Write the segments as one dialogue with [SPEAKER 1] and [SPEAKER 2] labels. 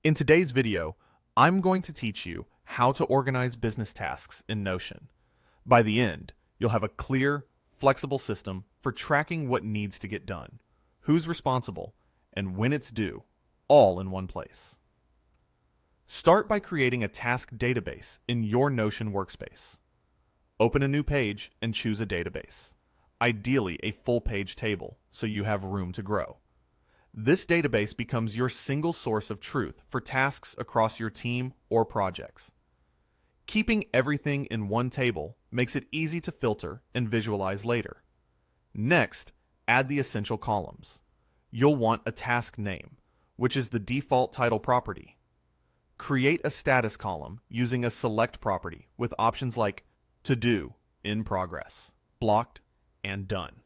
[SPEAKER 1] In today's video, I'm going to teach you how to organize business tasks in Notion. By the end, you'll have a clear, flexible system for tracking what needs to get done, who's responsible, and when it's due, all in one place. Start by creating a task database in your Notion workspace. Open a new page and choose a database, ideally a full-page table so you have room to grow. This database becomes your single source of truth for tasks across your team or projects. Keeping everything in one table makes it easy to filter and visualize later. Next, add the essential columns. You'll want a task name, which is the default title property. Create a status column using a select property with options like To Do, In Progress, Blocked, and Done.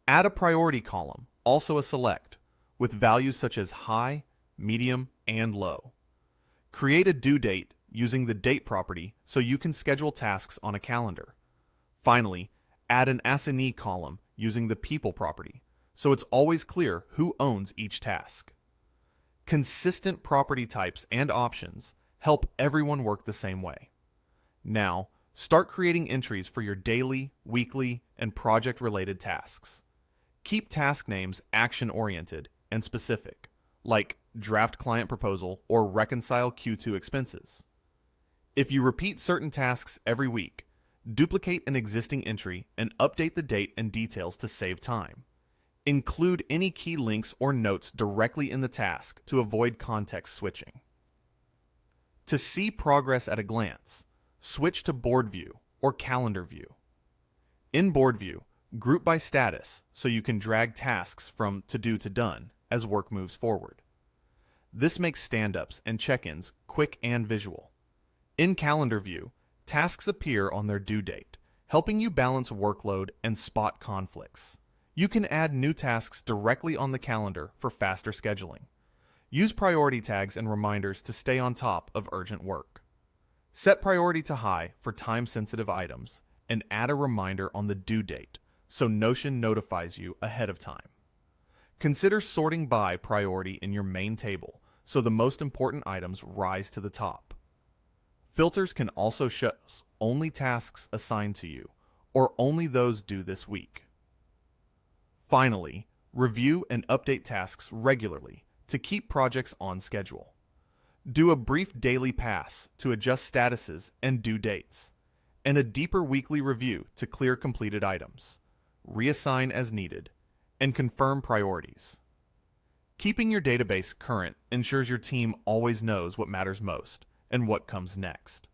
[SPEAKER 1] Add a priority column, also a select, with values such as high, medium, and low. Create a due date using the date property so you can schedule tasks on a calendar. Finally, add an assignee column using the people property so it's always clear who owns each task. Consistent property types and options help everyone work the same way. Now, start creating entries for your daily, weekly, and project-related tasks. Keep task names action-oriented and specific, like draft client proposal or reconcile Q2 expenses. If you repeat certain tasks every week, duplicate an existing entry and update the date and details to save time. Include any key links or notes directly in the task to avoid context switching. To see progress at a glance, switch to Board View or Calendar View. In Board View, group by status so you can drag tasks from To Do to Done as work moves forward. This makes stand-ups and check-ins quick and visual. In Calendar View, tasks appear on their due date, helping you balance workload and spot conflicts. You can add new tasks directly on the calendar for faster scheduling. Use priority tags and reminders to stay on top of urgent work. Set priority to high for time-sensitive items and add a reminder on the due date so Notion notifies you ahead of time. Consider sorting by priority in your main table so the most important items rise to the top. Filters can also show only tasks assigned to you or only those due this week. Finally, review and update tasks regularly to keep projects on schedule. Do a brief daily pass to adjust statuses and due dates, and a deeper weekly review to clear completed items, reassign as needed, and confirm priorities. Keeping your database current ensures your team always knows what matters most and what comes next.